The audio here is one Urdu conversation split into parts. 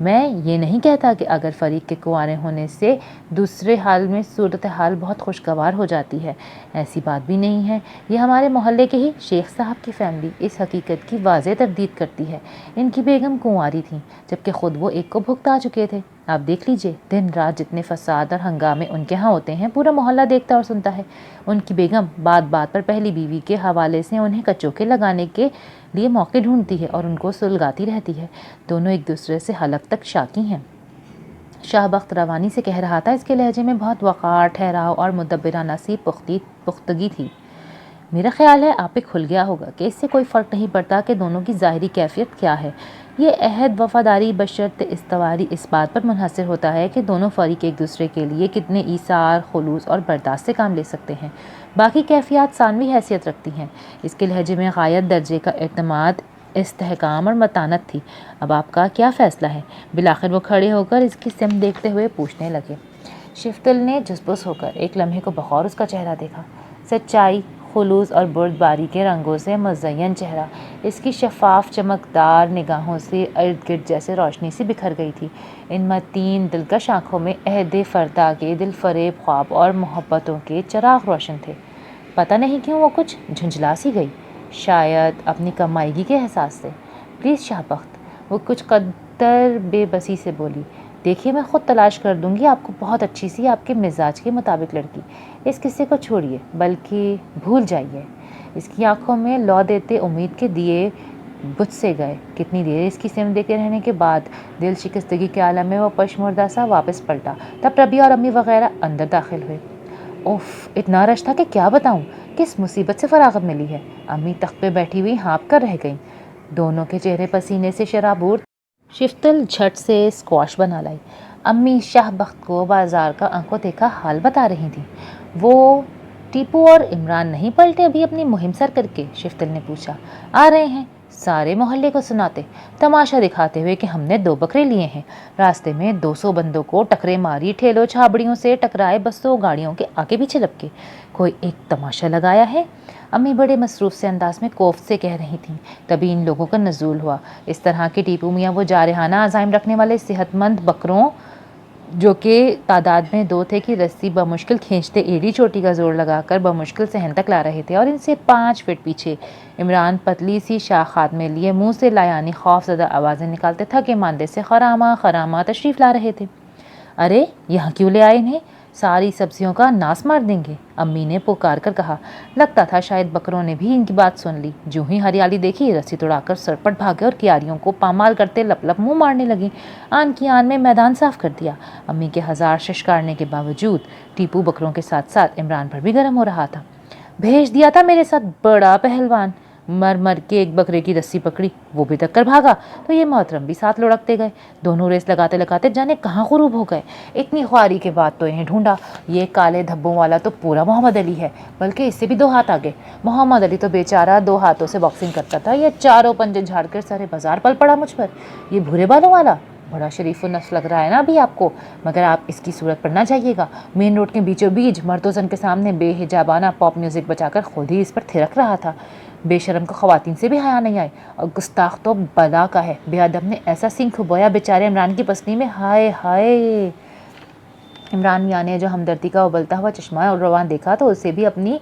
میں یہ نہیں کہتا کہ اگر فریق کے کنوارے ہونے سے دوسرے حال میں صورتحال بہت خوشگوار ہو جاتی ہے، ایسی بات بھی نہیں ہے۔ یہ ہمارے محلے کے ہی شیخ صاحب کی فیملی اس حقیقت کی واضح تردید کرتی ہے۔ ان کی بیگم کنواری تھیں جبکہ خود وہ ایک کو بھگتا چکے تھے۔ آپ دیکھ لیجئے، دن رات جتنے فساد اور ہنگامے ان کے ہاں ہوتے ہیں پورا محلہ دیکھتا اور سنتا ہے۔ ان کی بیگم بات بات پر پہلی بیوی کے حوالے سے انہیں کچوکے لگانے کے لیے موقع ڈھونڈتی ہے اور ان کو سلگاتی رہتی ہے۔ دونوں ایک دوسرے سے حلق تک شاکی ہیں۔ شاہ بخت روانی سے کہہ رہا تھا، اس کے لہجے میں بہت وقار، ٹھہراؤ اور مدبرانہ سی پختگی تھی۔ میرا خیال ہے آپ پہ کھل گیا ہوگا کہ اس سے کوئی فرق نہیں پڑتا کہ دونوں کی ظاہری کیفیت کیا ہے۔ یہ عہد وفاداری بشرط استواری اس بات پر منحصر ہوتا ہے کہ دونوں فریق ایک دوسرے کے لیے کتنے ایثار، خلوص اور برداشت سے کام لے سکتے ہیں۔ باقی کیفیات ثانوی حیثیت رکھتی ہیں۔ اس کے لہجے میں غایت درجے کا اعتماد، استحکام اور متانت تھی۔ اب آپ کا کیا فیصلہ ہے؟ بالآخر وہ کھڑے ہو کر اس کی سمت دیکھتے ہوئے پوچھنے لگے۔ شفتل نے جسبس ہو کر ایک لمحے کو بغور اس کا چہرہ دیکھا۔ سچائی، خلوص اور بردباری کے رنگوں سے مزین چہرہ، اس کی شفاف چمکدار نگاہوں سے ارد گرد جیسے روشنی سی بکھر گئی تھی۔ ان متین دلکش آنکھوں میں عہد فردا کے دل فریب خواب اور محبتوں کے چراغ روشن تھے۔ پتہ نہیں کیوں وہ کچھ جھنجھلا سی گئی، شاید اپنی کمائیگی کے احساس سے۔ پلیز شاہ بخت، وہ کچھ قدر بے بسی سے بولی، دیکھیے میں خود تلاش کر دوں گی آپ کو بہت اچھی سی آپ کے مزاج کے مطابق لڑکی۔ اس قصے کو چھوڑیے، بلکہ بھول جائیے۔ اس کی آنکھوں میں لو دیتے امید کے دیے بجھ سے گئے۔ کتنی دیر اس کی سمت دیکھے رہنے کے بعد دل شکستگی کے عالم میں وہ پشمردہ سا واپس پلٹا۔ تب ربیہ اور امی وغیرہ اندر داخل ہوئے۔ اوف، اتنا رش تھا کہ کیا بتاؤں، کس مصیبت سے فراغت ملی ہے۔ امی تخت پہ بیٹھی ہوئی ہانپ کر رہ گئیں، دونوں کے چہرے پسینے سے شرابور۔ شفتل جھٹ سے اسکواش بنا لائی۔ امی شاہ بخت کو بازار کا آنکھوں دیکھا حال بتا رہی تھیں۔ وہ ٹیپو اور عمران نہیں پلٹے ابھی اپنی مہم سر کر کے؟ شفتل نے پوچھا۔ آ رہے ہیں، سارے محلے کو سناتے، تماشا دکھاتے ہوئے کہ ہم نے 2 بکرے لیے ہیں۔ راستے میں 200 بندوں کو ٹکرے ماری، ٹھیلوں چھابڑیوں سے ٹکرائے، بسوں گاڑیوں کے آگے پیچھے لپکے۔ کوئی ایک تماشا لگایا ہے؟ امی بڑے مصروف سے انداز میں کوفت سے کہہ رہی تھیں۔ تبھی ان لوگوں کا نزول ہوا۔ اس طرح کے ٹیپو میاں وہ جارحانہ عزائم رکھنے والے صحت مند بکروں، جو کہ تعداد میں 2 تھے، کی رسی بمشکل کھینچتے ایڑی چوٹی کا زور لگا کر بمشکل صحن تک لا رہے تھے، اور ان سے 5 فٹ پیچھے عمران پتلی سی شاخ ہاتھ میں لیے منہ سے لایانی خوف زدہ آوازیں نکالتے تھکے ماندے سے خراما خراما تشریف لا رہے تھے۔ ارے یہاں کیوں لے آئے انہیں؟ ساری سبزیوں کا ناس مار دیں گے، امی نے پکار کر کہا۔ لگتا تھا شاید بکروں نے بھی ان کی بات سن لی۔ جو ہی ہریالی دیکھی رسی توڑا کر سرپٹ بھاگے اور کیاریوں کو پامال کرتے لپ لپ منہ مارنے لگی۔ آن کی آن میں میدان صاف کر دیا۔ امی کے ہزار ششکارنے کے باوجود ٹیپو بکروں کے ساتھ ساتھ عمران پر بھی گرم ہو رہا تھا۔ بھیج دیا تھا میرے ساتھ بڑا پہلوان، مر مر کے ایک بکرے کی رسی پکڑی، وہ بھی ٹکر بھاگا تو یہ محترم بھی ساتھ لڑکتے گئے۔ دونوں ریس لگاتے لگاتے جانے کہاں غروب ہو گئے۔ اتنی خواری کے بعد تو انہیں ڈھونڈا، یہ کالے دھبوں والا تو پورا محمد علی ہے، بلکہ اس سے بھی 2 ہاتھ آگے۔ محمد علی تو بیچارہ 2 ہاتھوں سے باکسنگ کرتا تھا، یہ چاروں پنجے جھاڑ کر سارے بازار پل پڑا مجھ پر۔ یہ بھورے بالوں والا بڑا شریف النفس لگ رہا ہے نا ابھی آپ کو، مگر آپ اس کی صورت پر نہ جائیے گا۔ مین روڈ کے بیچوں بیچ مرد و زن کے سامنے بے حجابانہ پاپ میوزک بجا کر خود ہی اس پر تھرک رہا تھا۔ بے شرم کو خواتین سے بھی حیا نہیں آئی، اور گستاخ تو بلا کا ہے۔ بے ادب نے ایسا سنگ کھبویا بیچارے عمران کی پسلی میں، ہائے ہائے۔ عمران میاں نے جو ہمدردی کا ابلتا ہوا چشمہ اور روان دیکھا تو اسے بھی اپنی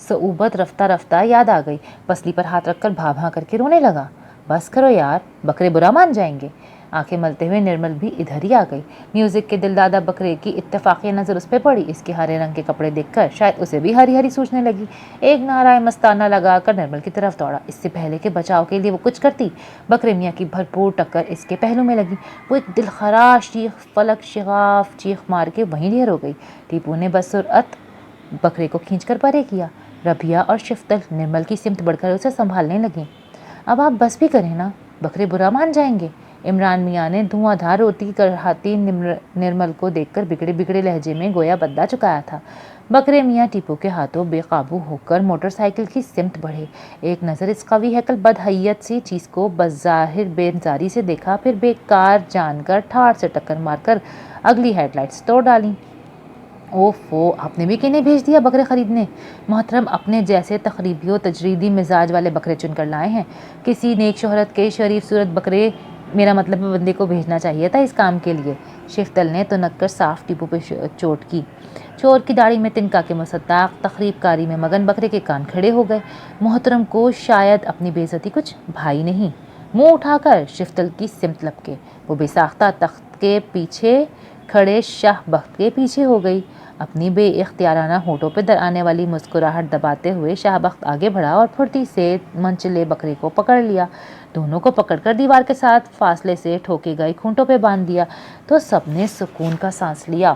صعوبت رفتہ رفتہ یاد آ گئی۔ پسلی پر ہاتھ رکھ کر بھاں بھاں کر کے رونے لگا۔ بس کرو یار، بکرے برا مان جائیں گے۔ آنکھیں ملتے ہوئے نرمل بھی ادھر ہی آ گئی۔ میوزک کے دلدادہ بکرے کی اتفاقیہ نظر اس پہ پڑی۔ اس کے ہرے رنگ کے کپڑے دیکھ کر شاید اسے بھی ہری ہری سوچنے لگی۔ ایک نعرہ مستانہ لگا کر نرمل کی طرف دوڑا۔ اس سے پہلے کہ بچاؤ کے لیے وہ کچھ کرتی، بکرے میاں کی بھرپور ٹکر اس کے پہلو میں لگی۔ وہ ایک دلخراش چیخ، فلک شغاف چیخ مار کے وہیں ڈھیر ہو گئی۔ ٹیپو نے بسرعت بکرے کو کھینچ کر پرے کیا۔ ربیہ اور شفتل نرمل کی سمت بڑھ کر اسے سنبھالنے لگیں۔ اب آپ بس بھی کریں نا، بکرے برا مان جائیں گے۔ عمران میاں نے دھواں دھار روتی کرہاتی نرمل کو دیکھ کر بگڑے بگڑے لہجے میں گویا بدلہ چکایا تھا۔ بکرے میاں ٹیپو کے ہاتھوں بے قابو ہو کر موٹر سائیکل کی سمت بڑھے۔ ایک نظر اس قوی ہیکل بدحیت سی چیز کو بظاہر بے نظاری سے دیکھا، پھر بیکار جان کر ٹھاڑ سے ٹکر مار کر اگلی ہیڈ لائٹس توڑ ڈالیں۔ اوفو، آپ نے بھی کنہیں بھیج دیا بکرے خریدنے؟ محترم اپنے جیسے تقریبی و تجریدی مزاج والے بکرے چن کر لائے ہیں۔ کسی نیک شہرت کے شریف صورت بکرے میرا مطلب بندے کو بھیجنا چاہیے تھا اس کام کے لیے۔ شفتل نے تنک کر صاف ٹیپو پہ چوٹ کی۔ چور کی داڑھی میں تنکا کے مصداق تقریب کاری میں مگن بکرے کے کان کھڑے ہو گئے۔ محترم کو شاید اپنی بے عزتی کچھ بھائی نہیں۔ منہ اٹھا کر شفتل کی سمت لپکے۔ وہ بے ساختہ تخت کے پیچھے کھڑے شاہ بخت کے پیچھے ہو گئی۔ اپنی بے اختیارانہ ہونٹوں پہ در آنے والی مسکراہٹ دباتے ہوئے شاہ بخت آگے بڑھا اور پھرتی سے منچلے بکرے کو پکڑ لیا۔ دونوں کو پکڑ کر دیوار کے ساتھ فاصلے سے ٹھوکے گئے کھونٹوں پہ باندھ دیا تو سب نے سکون کا سانس لیا۔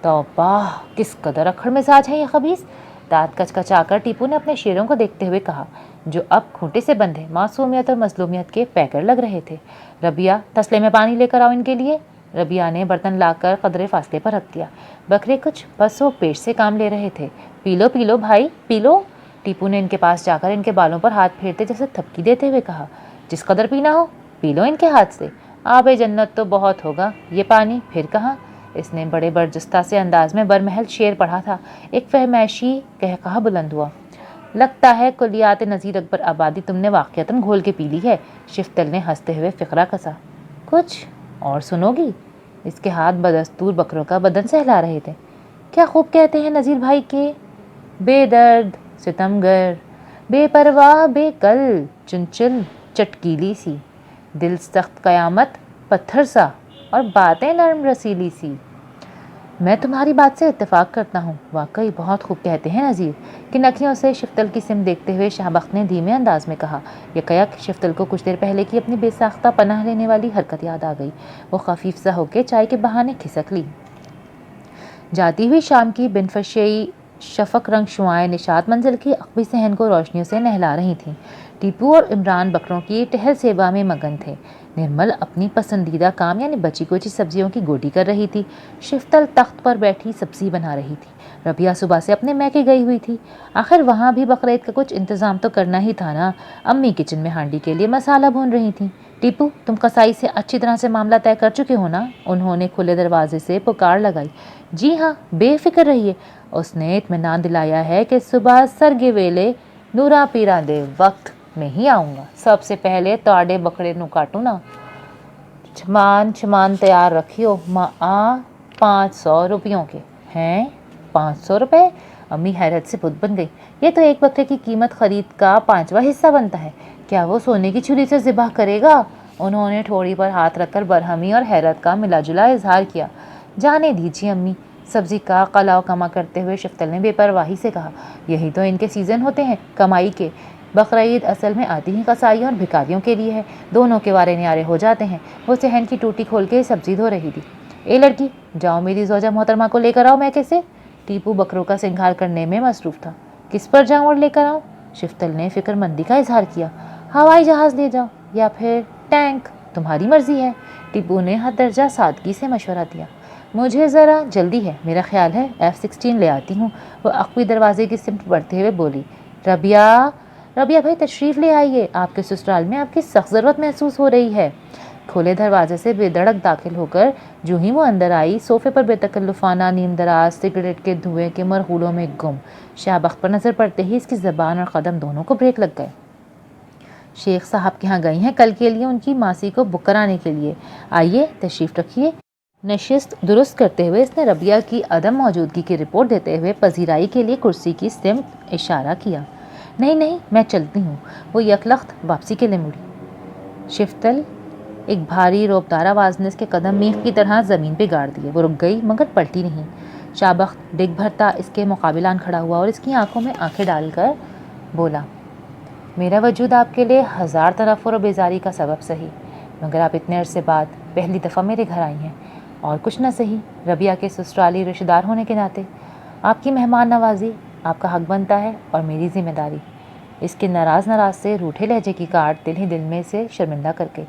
توبہ، کس قدر اکھڑ مزاج ہے یہ خبیث! دانت کچکچا کر ٹیپو نے اپنے شیروں کو دیکھتے ہوئے کہا، جو اب کھونٹے سے بندھے معصومیت اور مظلومیت کے پیکر لگ رہے تھے۔ ربیہ، تسلے میں پانی لے کر آؤ ان کے لیے۔ ربیہ نے برتن لا کر قدرے فاصلے پر رکھ دیا۔ بکرے کچھ پس و پیش سے کام لے رہے تھے۔ پی لو پی لو بھائی، پی لو۔ ٹیپو نے ان کے پاس جا کر ان کے بالوں پر ہاتھ پھیرتے جیسے تھپکی دیتے ہوئے کہا، جس قدر پینا ہو پی لو ان کے ہاتھ سے۔ آب جنت تو بہت ہوگا، یہ پانی پھر کہاں؟ اس نے بڑے برجستہ سے انداز میں برمحل شعر پڑھا تھا۔ ایک فہمیشی قہقہہ بلند ہوا۔ لگتا ہے کلیات نذیر اکبر آبادی تم نے واقعتاً گھول کے پی لی ہے۔ شفتل نے ہنستے ہوئے فقرہ کسا۔ کچھ اور سنو گی؟ اس کے ہاتھ بدستور بکروں کا بدن سہلا رہے تھے۔ کیا خوب کہتے ہیں نذیر بھائی کے، بے درد ستمگر، بے پرواہ بے کل، چنچل چٹکیلی سی، دل سخت قیامت پتھر سا، اور باتیں نرم رسیلی سی۔ میں تمہاری بات سے اتفاق کرتا ہوں، واقعی بہت خوب کہتے ہیں نذیر۔ کنکھیوں سے شفتل کی سمت دیکھتے ہوئے شاہ بخت نے دھیمے انداز میں کہا۔ یکایک شفتل کو کچھ دیر پہلے کی اپنی بے ساختہ پناہ لینے والی حرکت یاد آ گئی۔ وہ خفیف سا ہو کے چائے کے بہانے کھسک لی۔ جاتی ہوئی شام کی بنفشی شفق رنگ شعاعیں نشاط منزل کی عقبی صحن کو روشنیوں سے نہلا رہی تھیں۔ ٹیپو اور عمران بکروں کی ٹہل سیوا میں مگن تھے۔ نرمل اپنی پسندیدہ کام یعنی بچی کچی سبزیوں کی گوٹی کر رہی تھی۔ شفتل تخت پر بیٹھی سبزی بنا رہی تھی۔ ربیہ صبح سے اپنے میکے گئی ہوئی تھی۔ آخر وہاں بھی بقرعید کا کچھ انتظام تو کرنا ہی تھا نا۔ امی کچن میں ہانڈی کے لیے مسالہ بھون رہی تھیں۔ ٹیپو، تم قصائی سے اچھی طرح سے معاملہ طے کر چکے ہو نا؟ انہوں نے کھلے دروازے سے پکار لگائی۔ جی ہاں، بے فکر رہیے، اس نے اطمینان دلایا ہے کہ صبح سرگے ویلے نورا پیرا دے وقت میں ہی آؤں گا۔ سب سے پہلے تواڈے بکرے نو کاٹوں نا۔ چھمان تیار رکھیو، ماں 500 روپیوں کے۔ ہیں 500 روپے؟ امی حیرت سے بت بن گئی۔ یہ تو ایک بکرے کی قیمت خرید کا 5واں حصہ بنتا ہے، کیا وہ سونے کی چھری سے ذبح کرے گا؟ انہوں نے ٹھوڑی پر ہاتھ رکھ کر برہمی اور حیرت کا ملا جلا اظہار کیا۔ جانے دیجیے امی، سبزی کا قلاو کما کرتے ہوئے شفتل نے بے پرواہی سے کہا، یہی تو ان کے سیزن ہوتے ہیں کمائی کے۔ بقرعید اصل میں آتی ہی قصائیوں اور بھکاریوں کے لیے ہے، دونوں کے وارے نیارے ہو جاتے ہیں۔ وہ صحن کی ٹوٹی کھول کے سبزی دھو رہی تھی۔ اے لڑکی، جاؤ میری زوجہ محترمہ کو لے کر آؤ میکے سے۔ ٹیپو بکروں کا سنگھار کرنے میں مصروف تھا۔ کس پر جاؤں اور لے کر آؤں؟ شفتل نے فکر مندی کا اظہار کیا۔ ہوائی جہاز لے جاؤ یا پھر ٹینک، تمہاری مرضی ہے۔ ٹیپو نے حد درجہ سادگی سے مشورہ دیا۔ مجھے ذرا جلدی ہے، میرا خیال ہے F-16 لے آتی ہوں۔ وہ عقبی دروازے کی سمت بڑھتے ہوئے بولی۔ ربیہ بھائی تشریف لے آئیے، آپ کے سسرال میں آپ کی سخت ضرورت محسوس ہو رہی ہے۔ کھلے دروازے سے بے دھڑک داخل ہو کر جو ہی وہ اندر آئی، صوفے پر بے تکلفانہ نیم دراز سگریٹ کے دھوئیں کے مرغولوں میں گم شاہ بخت پر نظر پڑتے ہی اس کی زبان اور قدم دونوں کو بریک لگ گئے۔ شیخ صاحب کے ہاں گئی ہیں کل کے لیے ان کی ماسی کو بک کرانے کے لیے، آئیے تشریف رکھیے۔ نشست درست کرتے ہوئے اس نے ربیہ کی عدم موجودگی کی رپورٹ دیتے ہوئے پذیرائی کے لیے کرسی کی سمت اشارہ کیا۔ نہیں، میں چلتی ہوں۔ وہ یکلخت واپسی کے لیے مڑی۔ شفتل ایک بھاری روبدار آواز نے اس کے قدم میخ کی طرح زمین پہ گاڑ دیے۔ وہ رک گئی مگر پلٹی نہیں۔ شاہ بخت ڈگ بھرتا اس کے مقابلان کھڑا ہوا اور اس کی آنکھوں میں آنکھیں ڈال کر بولا، میرا وجود آپ کے لیے 1000 تنفر و بیزاری کا سبب سہی، مگر آپ اتنے عرصے بعد پہلی دفعہ میرے گھر آئی ہیں، اور کچھ نہ سہی ربیہ کے سسرالی رشتہ دار ہونے کے ناطے آپ کی مہمان نوازی آپ کا حق بنتا ہے اور میری ذمہ داری۔ اس کے ناراض سے روٹھے لہجے کی کاٹ دل ہی دل میں سے شرمندہ کر کے،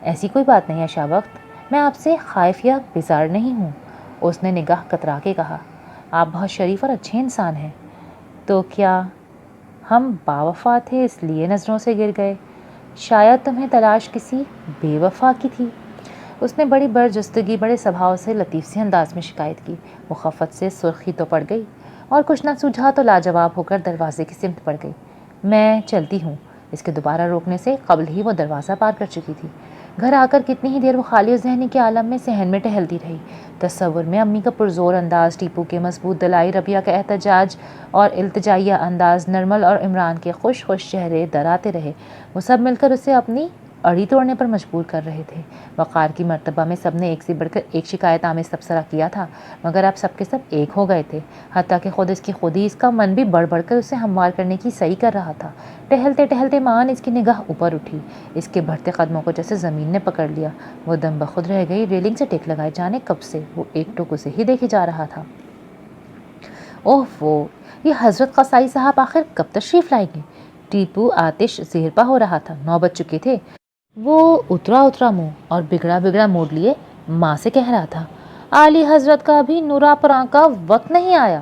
ایسی کوئی بات نہیں ہے شاہ بخت، میں آپ سے خائف یا بیزار نہیں ہوں۔ اس نے نگاہ کترا کے کہا، آپ بہت شریف اور اچھے انسان ہیں، تو کیا ہم باوفا تھے اس لیے نظروں سے گر گئے؟ شاید تمہیں تلاش کسی بے وفا کی تھی۔ اس نے بڑی برجستگی بڑے سبھاؤ سے لطیف سے انداز میں شکایت کی۔ مخفت سے سرخی تو پڑ گئی اور کچھ نہ سوجھا تو لاجواب ہو کر دروازے کی سمت پڑ گئی۔ میں چلتی ہوں۔ اس کے دوبارہ روکنے سے قبل ہی وہ دروازہ پار کر چکی تھی۔ گھر آ کر کتنی ہی دیر وہ خالی و ذہنی کے عالم میں صحن میں ٹہلتی رہی۔ تصور میں امی کا پرزور انداز، ٹیپو کے مضبوط دلائی، ربیہ کا احتجاج اور التجائیہ انداز، نرمل اور عمران کے خوش خوش چہرے دراتے رہے۔ وہ سب مل کر اسے اپنی اڑی توڑنے پر مجبور کر رہے تھے۔ وقار کی مرتبہ میں سب نے ایک سے بڑھ کر ایک شکایت آمیز تبصرہ کیا تھا، مگر اب سب کے سب ایک ہو گئے تھے، حتیٰ کہ خود اس کا من بھی بڑھ بڑھ کر اسے ہموار کرنے کی صحیح کر رہا تھا۔ ٹہلتے ٹہلتے مان اس کی نگاہ اوپر اٹھی، اس کے بڑھتے قدموں کو جیسے زمین نے پکڑ لیا۔ وہ دم بخود رہ گئی، ریلنگ سے ٹیک لگائے جانے کب سے وہ ایک ٹک اسے ہی دیکھے جا رہا تھا۔ اوہ وہ، یہ حضرت قصائی صاحب آخر کب تشریف لائیں گے؟ ٹیپو آتش زیرپا ہو رہا تھا۔ 9 بج چکے تھے۔ وہ اترا منہ اور بگڑا موڈ لیے ماں سے کہہ رہا تھا، اعلی حضرت کا بھی نورا پراں کا وقت نہیں آیا،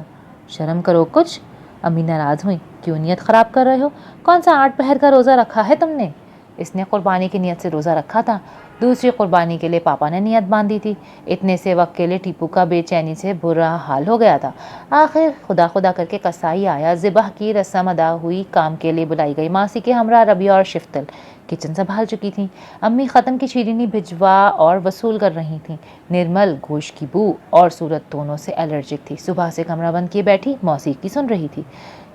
شرم کرو کچھ۔ امی ناراض ہوئیں، کیوں نیت خراب کر رہے ہو؟ کون سا 8 پہر کا روزہ رکھا ہے تم نے؟ اس نے قربانی کی نیت سے روزہ رکھا تھا، دوسری قربانی کے لیے پاپا نے نیت باندھی تھی۔ اتنے سے وقت کے لیے ٹیپو کا بے چینی سے برا حال ہو گیا تھا۔ آخر خدا خدا کر کے قصائی آیا، ذبح کی رسم ادا ہوئی، کام کے لیے بلائی گئی ماسی کے ہمراہ ربیہ اور شفتل کچن سنبھال چکی تھیں۔ امی ختم کی شیرینی بھجوا اور وصول کر رہی تھیں۔ نرمل گوشت کی بو اور صورت دونوں سے الرجک تھی۔ صبح سے کمرہ بند کیے بیٹھی موسیقی سن رہی تھی۔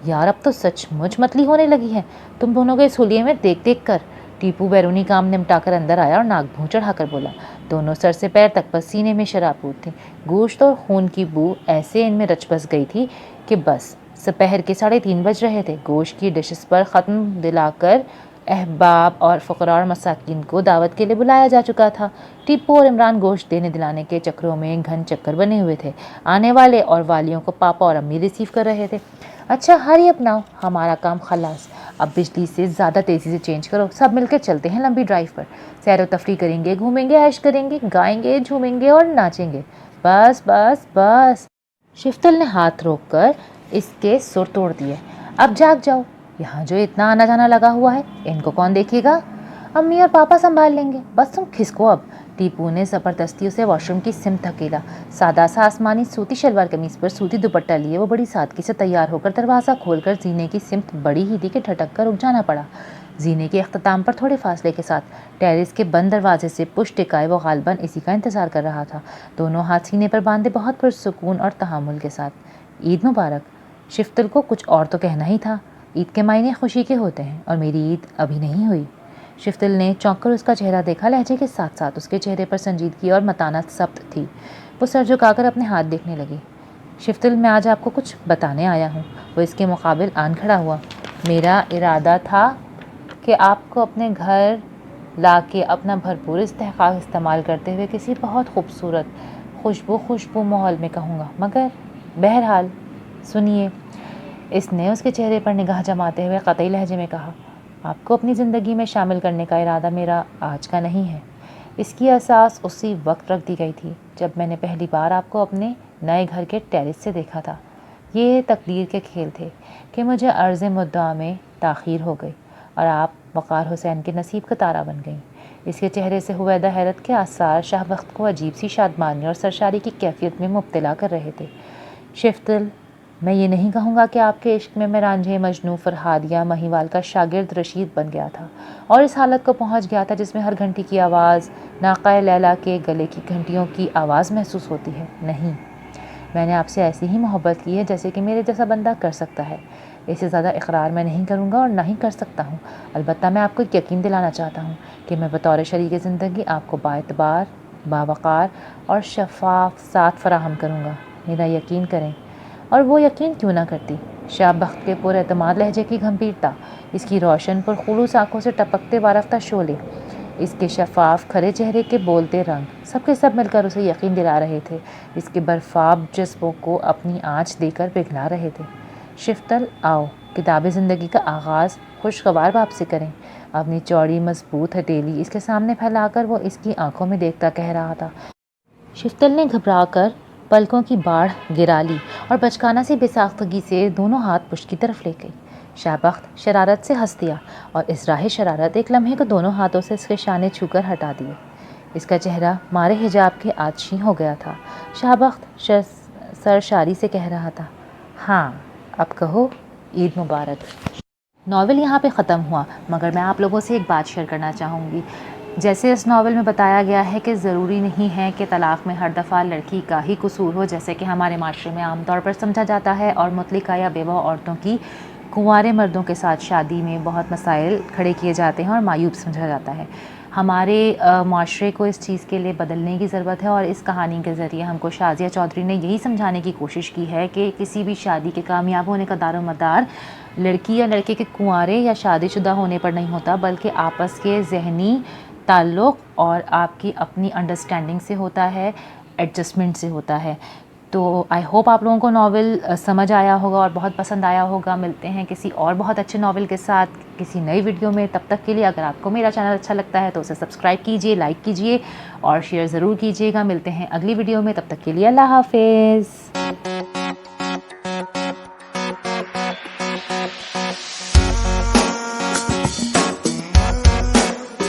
یار اب تو سچ مچ متلی ہونے لگی ہے تم دونوں کے اس حلیے میں دیکھ دیکھ کر۔ ٹیپو بیرونی کام نمٹا کر اندر آیا اور ناک بھوں چڑھا کر بولا۔ دونوں سر سے پیر تک پسینے میں شرابور تھیں۔ گوشت اور خون کی بو ایسے ان میں رچ بس گئی تھی کہ بس سپہر کے 3:30 بج رہے تھے۔ گوشت کی ڈشز پر ختم دلا کر احباب اور فقراء اور مساکین کو دعوت کے لیے بلایا جا چکا تھا۔ ٹیپو اور عمران گوشت دینے دلانے کے چکروں میں گھن چکر بنے ہوئے تھے۔ آنے والے اور والیوں کو پاپا اور امی ریسیو کر رہے تھے۔ اچھا ہری اپناؤ، ہمارا کام خلاص، اب بجلی سے زیادہ تیزی سے چینج کرو، سب مل کر چلتے ہیں لمبی ڈرائیو پر، سیر و تفریح کریں گے، گھومیں گے، عیش کریں گے، گائیں گے، جھومیں گے اور ناچیں گے۔ بس بس بس، شفتل نے ہاتھ روک کر اس کے سر توڑ دیے۔ اب جاگ جاؤ، یہاں جو اتنا آنا جانا لگا ہوا ہے ان کو کون دیکھے گا؟ امی اور پاپا سنبھال لیں گے، بس تم کھسکو اب۔ ٹیپو نے زبردستی اسے واش روم کی سمت دھکیلا۔ سادہ سا آسمانی سوتی شلوار قمیص پر سوتی دوپٹہ لیے وہ بڑی سادگی سے تیار ہو کر دروازہ کھول کر زینے کی سمت بڑی ہی تھی کہ ٹھٹک کر رک جانا پڑا۔ زینے کے اختتام پر تھوڑے فاصلے کے ساتھ ٹیرس کے بند دروازے سے پشت ٹکائے وہ غالباً اسی کا انتظار کر رہا تھا، دونوں ہاتھ سینے پر باندھے بہت پرسکون اور تحمل کے ساتھ۔ عید مبارک۔ شفتل کو کچھ اور تو کہنا ہی تھا، عید کے معنی خوشی کے ہوتے ہیں اور میری عید ابھی نہیں ہوئی۔ شفتل نے چونک کر اس کا چہرہ دیکھا، لہجے کے ساتھ ساتھ اس کے چہرے پر سنجیدگی اور متانت ثبت تھی۔ وہ سر جھکا کر اپنے ہاتھ دیکھنے لگی۔ شفتل میں آج آپ کو کچھ بتانے آیا ہوں۔ وہ اس کے مقابل آن کھڑا ہوا۔ میرا ارادہ تھا کہ آپ کو اپنے گھر لا کے اپنا بھرپور استحقاق استعمال کرتے ہوئے کسی بہت خوبصورت خوشبو ماحول میں کہوں گا، مگر بہرحال سنیے، اس نے اس کے چہرے پر نگاہ جماتے ہوئے قطعی لہجے میں کہا، آپ کو اپنی زندگی میں شامل کرنے کا ارادہ میرا آج کا نہیں ہے۔ اس کی اساس اسی وقت رکھ دی گئی تھی جب میں نے پہلی بار آپ کو اپنے نئے گھر کے ٹیرس سے دیکھا تھا۔ یہ تقدیر کے کھیل تھے کہ مجھے عرض مدعا میں تاخیر ہو گئی اور آپ وقار حسین کے نصیب کا تارا بن گئیں۔ اس کے چہرے سے ہویدہ حیرت کے آثار شاہ بخت کو عجیب سی شادمانی اور سرشاری کی کیفیت میں مبتلا کر رہے تھے۔ شفتل، میں یہ نہیں کہوں گا کہ آپ کے عشق میں رانجھے مجنوں فرہاد یا مہیوال کا شاگرد رشید بن گیا تھا اور اس حالت کو پہنچ گیا تھا جس میں ہر گھنٹی کی آواز ناقہ لیلا کے گلے کی گھنٹیوں کی آواز محسوس ہوتی ہے۔ نہیں، میں نے آپ سے ایسی ہی محبت کی ہے جیسے کہ میرے جیسا بندہ کر سکتا ہے۔ اس سے زیادہ اقرار میں نہیں کروں گا اور نہ ہی کر سکتا ہوں۔ البتہ میں آپ کو یقین دلانا چاہتا ہوں کہ میں بطور شریک زندگی آپ کو باعتبار، باوقار اور شفاف ساتھ فراہم کروں گا۔ میرا یقین کریں۔ اور وہ یقین کیوں نہ کرتی؟ شاہ بخت کے پر اعتماد لہجے کی گھمبیرتا، اس کی روشن پر خلوص آنکھوں سے ٹپکتے وارفتہ شعلے، اس کے شفاف کھرے چہرے کے بولتے رنگ، سب کے سب مل کر اسے یقین دلا رہے تھے، اس کے برفاب جذبوں کو اپنی آنچ دے کر پگھلا رہے تھے۔ شفتل، آؤ کتاب زندگی کا آغاز خوشگوار باب سے کریں۔ اپنی چوڑی مضبوط ہتھیلی اس کے سامنے پھیلا کر وہ اس کی آنکھوں میں دیکھتا کہہ رہا تھا۔ شفتل نے گھبرا کر پلکوں کی باڑھ گرا لی اور بچکانہ سی بے ساختگی سے دونوں ہاتھ پشت کی طرف لے گئی۔ شاہ بخت شرارت سے ہنس دیا اور اسراہ شرارت ایک لمحے کو دونوں ہاتھوں سے اس کے شانے چھو کر ہٹا دیے۔ اس کا چہرہ مارے حجاب کے آتشی ہو گیا تھا۔ شاہ بخت سرشاری سے کہہ رہا تھا، ہاں اب کہو، عید مبارک۔ ناول یہاں پہ ختم ہوا، مگر میں آپ لوگوں سے ایک بات شیئر کرنا چاہوں گی۔ جیسے اس ناول میں بتایا گیا ہے کہ ضروری نہیں ہے کہ طلاق میں ہر دفعہ لڑکی کا ہی قصور ہو، جیسے کہ ہمارے معاشرے میں عام طور پر سمجھا جاتا ہے، اور مطلقہ یا بیوہ عورتوں کی کنوارے مردوں کے ساتھ شادی میں بہت مسائل کھڑے کیے جاتے ہیں اور معیوب سمجھا جاتا ہے۔ ہمارے معاشرے کو اس چیز کے لیے بدلنے کی ضرورت ہے، اور اس کہانی کے ذریعے ہم کو شازیہ چودھری نے یہی سمجھانے کی کوشش کی ہے کہ کسی بھی شادی کے کامیاب ہونے کا دار و مدار لڑکی یا لڑکے کے کنوارے یا شادی شدہ ہونے پر نہیں ہوتا، بلکہ آپس کے ذہنی تعلق اور آپ کی اپنی انڈرسٹینڈنگ سے ہوتا ہے، ایڈجسٹمنٹ سے ہوتا ہے۔ تو آئی ہوپ آپ لوگوں کو ناول سمجھ آیا ہوگا اور بہت پسند آیا ہوگا۔ ملتے ہیں کسی اور بہت اچھے ناول کے ساتھ کسی نئی ویڈیو میں، تب تک کے لیے اگر آپ کو میرا چینل اچھا لگتا ہے تو اسے سبسکرائب کیجئے، لائک کیجئے اور شیئر ضرور کیجئے گا۔ ملتے ہیں اگلی ویڈیو میں، تب تک کے لیے اللہ حافظ۔